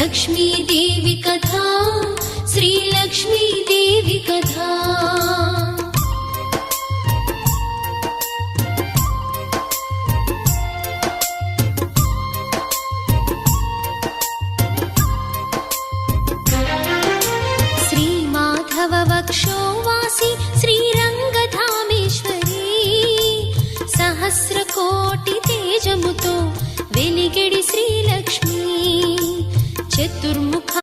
लक्ष्मीदेवी कथा श्रीलक्ष्मीदेवी कथा वक्षोवासी श्रीरंगधामेश्वरी सहस्रकोटि तेजमुतो वेलिगिडि श्रीलक्ष्मी चतुर्मुख